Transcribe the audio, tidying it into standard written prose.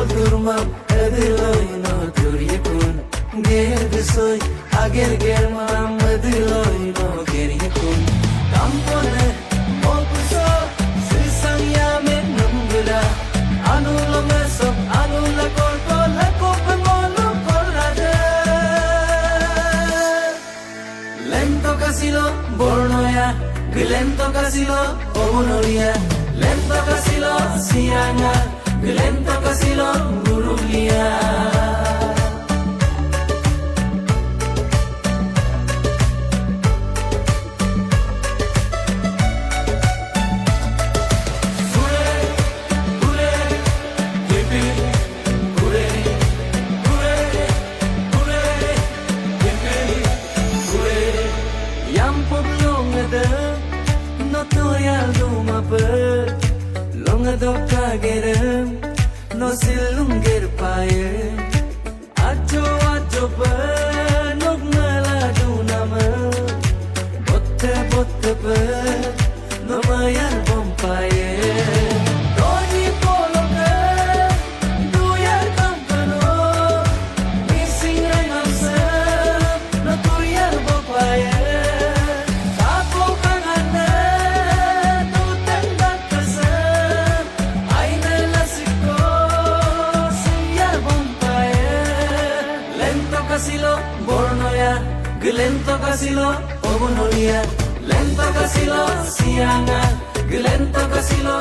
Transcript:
durmam ediloyno duriyekun gergisoy ager germam ediloyno geriyekun kampone opuso sisanya men numgula anulo mesop anula korko la kope molo korade lento kasilo bornoya lento kasilo obunoria lento kasilo sianga lento kasilo burulia no silungir paye ajo ajo ba nok mala dunama botte botte ba no mayar bom paye doni poloke duyar kampano missing ramsa no tuyar bo paye bornoya lento kasilo obunolia lento kasilo sianga lento kasilo